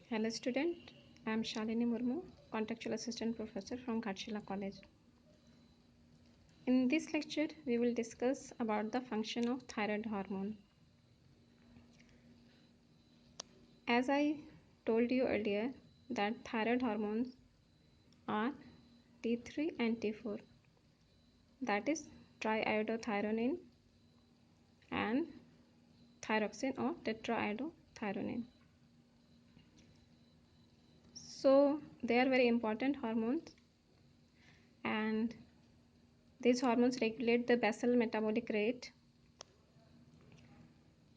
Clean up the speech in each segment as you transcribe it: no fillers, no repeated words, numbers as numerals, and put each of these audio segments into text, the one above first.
Hello student, I am Shalini Murmu, Contextual Assistant Professor from Ghatshila College. In this lecture, we will discuss about the function of thyroid hormone. As I told you earlier that thyroid hormones are T3 and T4, that is triiodothyronine and thyroxine or tetraiodothyronine. So they are very important hormones, and these hormones regulate the basal metabolic rate,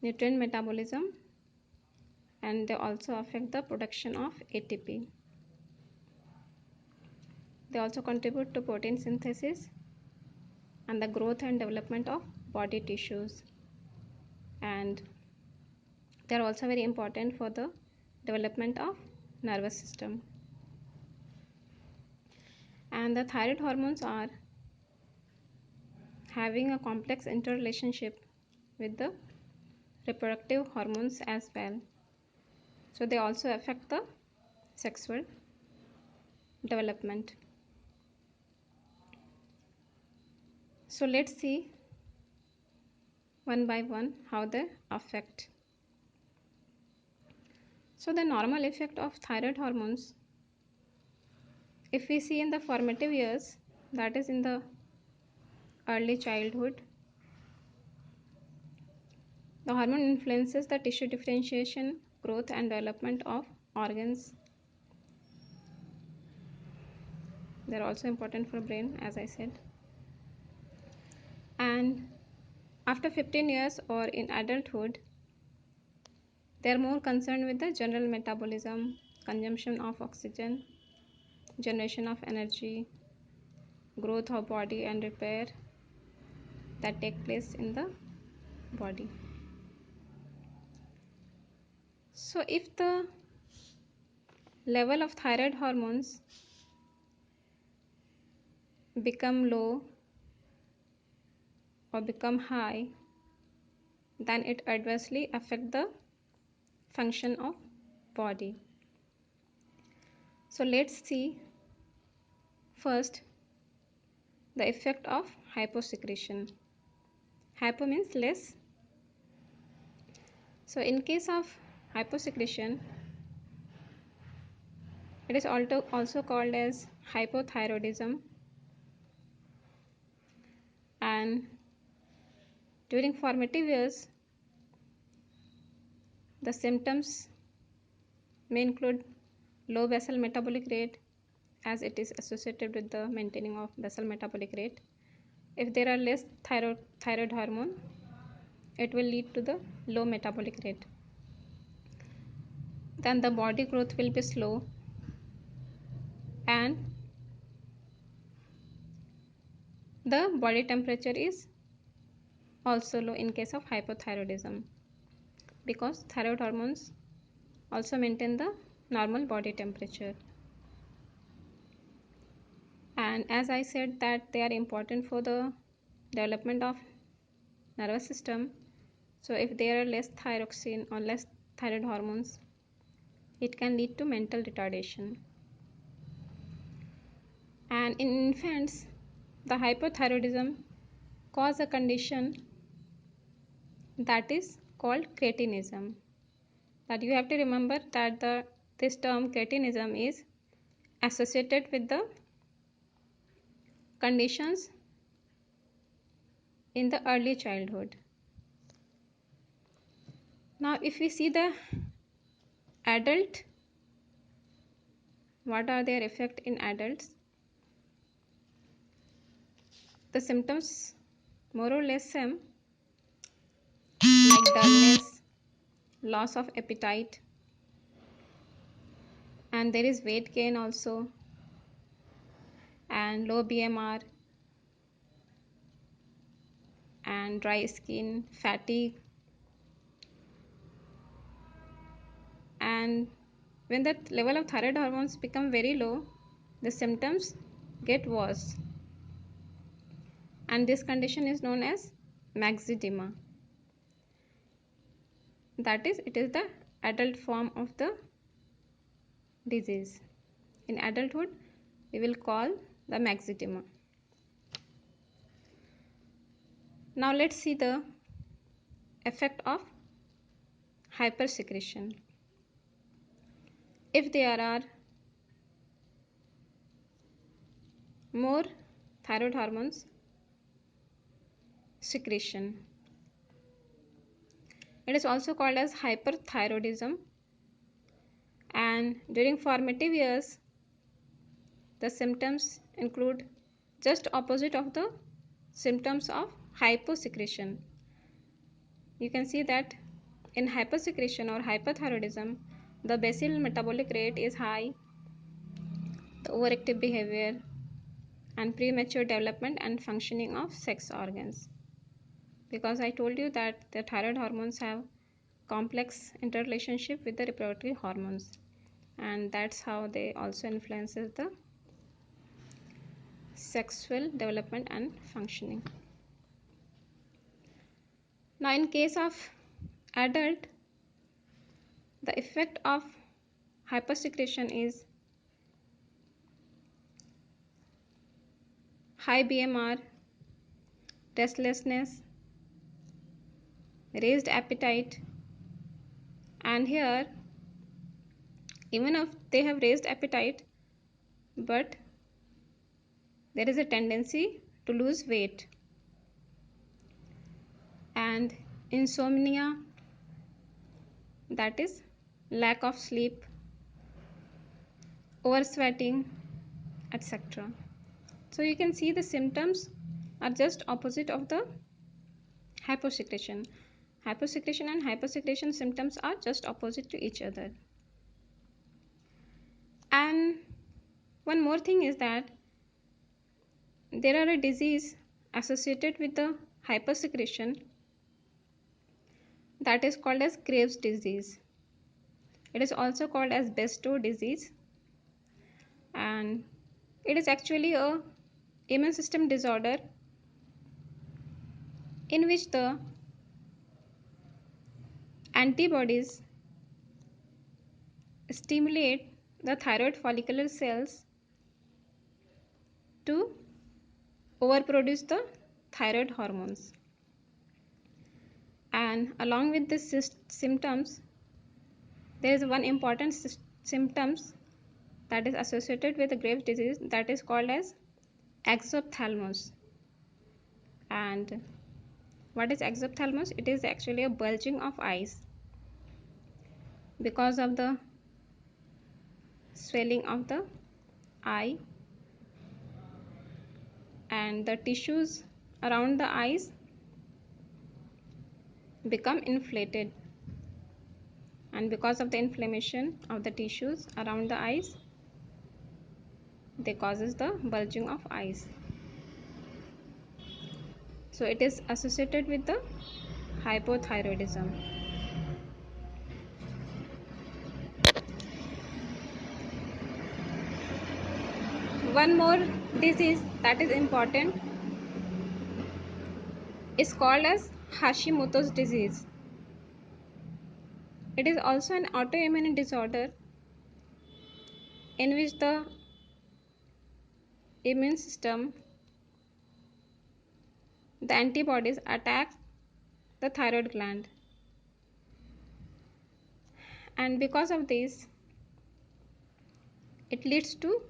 nutrient metabolism, and they also affect the production of ATP. They also contribute to protein synthesis and the growth and development of body tissues, and they are also very important for the development of nervous system. And the thyroid hormones are having a complex interrelationship with the reproductive hormones as well. So they also affect the sexual development. So let's see one by one how they affect. So the normal effect of thyroid hormones, if we see in the formative years, that is in the early childhood, the hormone influences the tissue differentiation, growth and development of organs. They are also important for brain, as I said. And after 15 years or in adulthood, they are more concerned with the general metabolism, consumption of oxygen, generation of energy, growth of body and repair that take place in the body. So if the level of thyroid hormones become low or become high, then it adversely affect the function of body. So let's see first the effect of hyposecretion. Hypo means less. So in case of hyposecretion, it is also called as hypothyroidism, and during formative years the symptoms may include low basal metabolic rate, as it is associated with the maintaining of basal metabolic rate. If there are less thyroid hormone, it will lead to the low metabolic rate. Then the body growth will be slow, and the body temperature is also low in case of hypothyroidism, because thyroid hormones also maintain the normal body temperature. And as I said that they are important for the development of nervous system, so if there are less thyroxine or less thyroid hormones, it can lead to mental retardation. And in infants, the hypothyroidism cause a condition that is called cretinism. That you have to remember that this term cretinism is associated with the conditions in the early childhood. Now if we see the adult, what are their effect in adults? The symptoms more or less same, like dullness, loss of appetite, and there is weight gain also, and low BMR, and dry skin, fatigue. And when the level of thyroid hormones become very low, the symptoms get worse, and this condition is known as myxedema. That is, it is the adult form of the disease. In adulthood, we will call the myxedema. Now let's see the effect of hypersecretion. If there are more thyroid hormones secretion, it is also called as hyperthyroidism, and during formative years the symptoms include just opposite of the symptoms of hyposecretion. You can see that in hypersecretion or hyperthyroidism, the basal metabolic rate is high, the overactive behavior, and premature development and functioning of sex organs. Because I told you that the thyroid hormones have complex interrelationship with the reproductive hormones, and that's how they also influences the sexual development and functioning. Now in case of adult, the effect of hypersecretion is high BMR, restlessness, raised appetite, and here even if they have raised appetite, but there is a tendency to lose weight, and insomnia, that is lack of sleep, oversweating, etc. So you can see the symptoms are just opposite of the hyposecretion. Hyposecretion and hypersecretion symptoms are just opposite to each other. And one more thing is that there are a disease associated with the hypersecretion, that is called as Graves' disease. It is also called as Besto disease, and it is actually a immune system disorder in which the antibodies stimulate the thyroid follicular cells to overproduce the thyroid hormones. And along with the symptoms, there is one important symptoms that is associated with the Graves' disease, that is called as exophthalmos. And what is exophthalmos? It is actually a bulging of eyes because of the swelling of the eye, and the tissues around the eyes become inflated, and because of the inflammation of the tissues around the eyes, they causes the bulging of eyes. So it is associated with the hypothyroidism. One more disease that is important is called as Hashimoto's disease. It is also an autoimmune disorder in which the immune system, the antibodies attack the thyroid gland, and because of this it leads to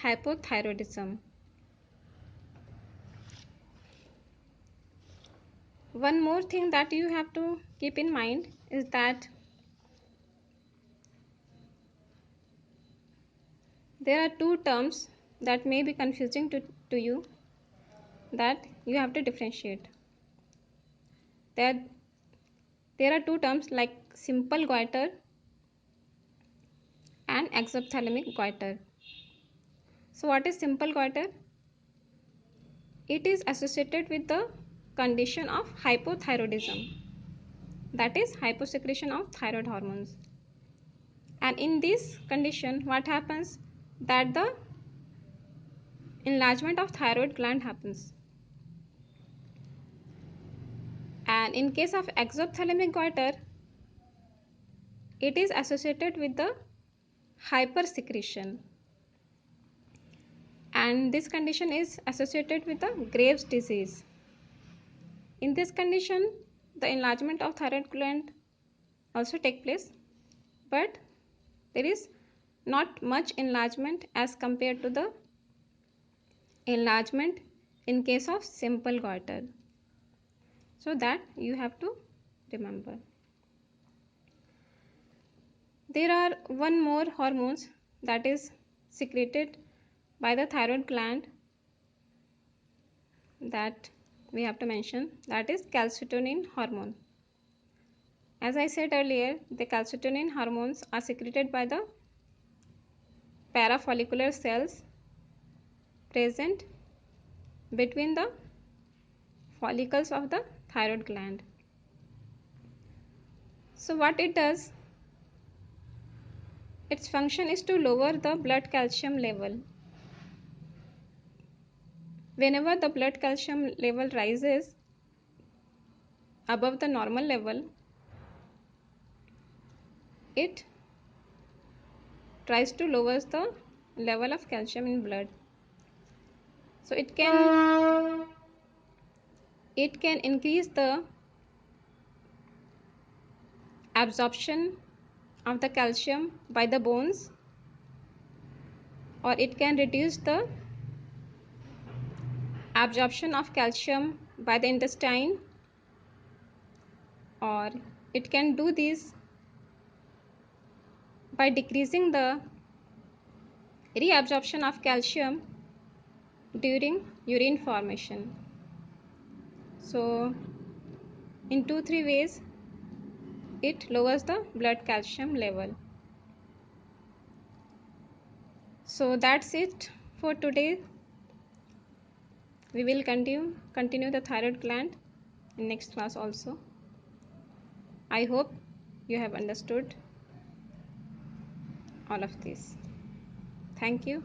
hypothyroidism. One more thing that you have to keep in mind is that there are two terms that may be confusing to you, that you have to differentiate. There are two terms like simple goiter and exophthalmic goiter. So what is simple goiter? It is associated with the condition of hypothyroidism, that is hyposecretion of thyroid hormones. And in this condition what happens, that the enlargement of thyroid gland happens. And in case of exophthalmic goiter, it is associated with the hypersecretion, and this condition is associated with the Graves' disease. In this condition, the enlargement of thyroid gland also take place, but there is not much enlargement as compared to the enlargement in case of simple goiter. So that you have to remember. There are one more hormones that is secreted by the thyroid gland that we have to mention, that is calcitonin hormone. As I said earlier, the calcitonin hormones are secreted by the parafollicular cells present between the follicles of the thyroid gland. So what it does, its function is to lower the blood calcium level. Whenever the blood calcium level rises above the normal level, it tries to lower the level of calcium in blood. So it can increase the absorption of the calcium by the bones, or it can reduce the absorption of calcium by the intestine, or it can do this by decreasing the reabsorption of calcium during urine formation. So in 2-3 ways it lowers the blood calcium level. So that's it for today. We will continue the thyroid gland in next class also. I hope you have understood all of this. Thank you.